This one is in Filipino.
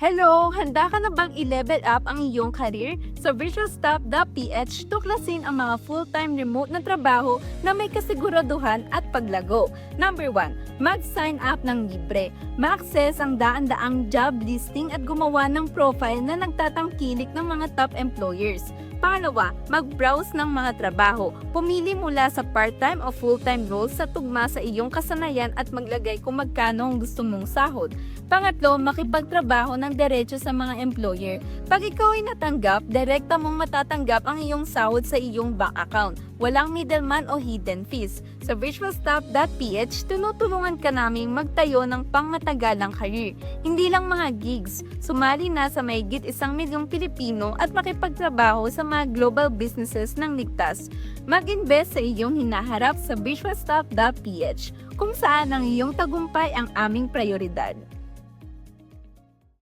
Hello! Handa ka na bang i-level up ang iyong career? Sa virtualstaff.ph, tuklasin ang mga full-time remote na trabaho na may kasiguraduhan at paglago. Number 1. Mag-sign up ng libre. Ma-access ang daan-daang job listing at gumawa ng profile na nagtatangkilik ng mga top employers. Pangalawa, mag-browse ng mga trabaho. Pumili mula sa part-time o full-time roles sa tugma sa iyong kasanayan at maglagay kung magkano ang gusto mong sahod. Pangatlo, makipagtrabaho ng diretso sa mga employer. Pag ikaw ay natanggap, direkta mong matatanggap ang iyong sahod sa iyong bank account. Walang middleman o hidden fees. Sa virtualstaff.ph, tinutulungan ka naming magtayo ng pangmatagalang career. Hindi lang mga gigs. Sumali na sa mahigit 1 milyong Pilipino at makipagtrabaho sa mga global businesses ng ligtas. Mag-invest sa iyong hinaharap sa virtualstaff.ph, kung saan ang iyong tagumpay ang aming prioridad.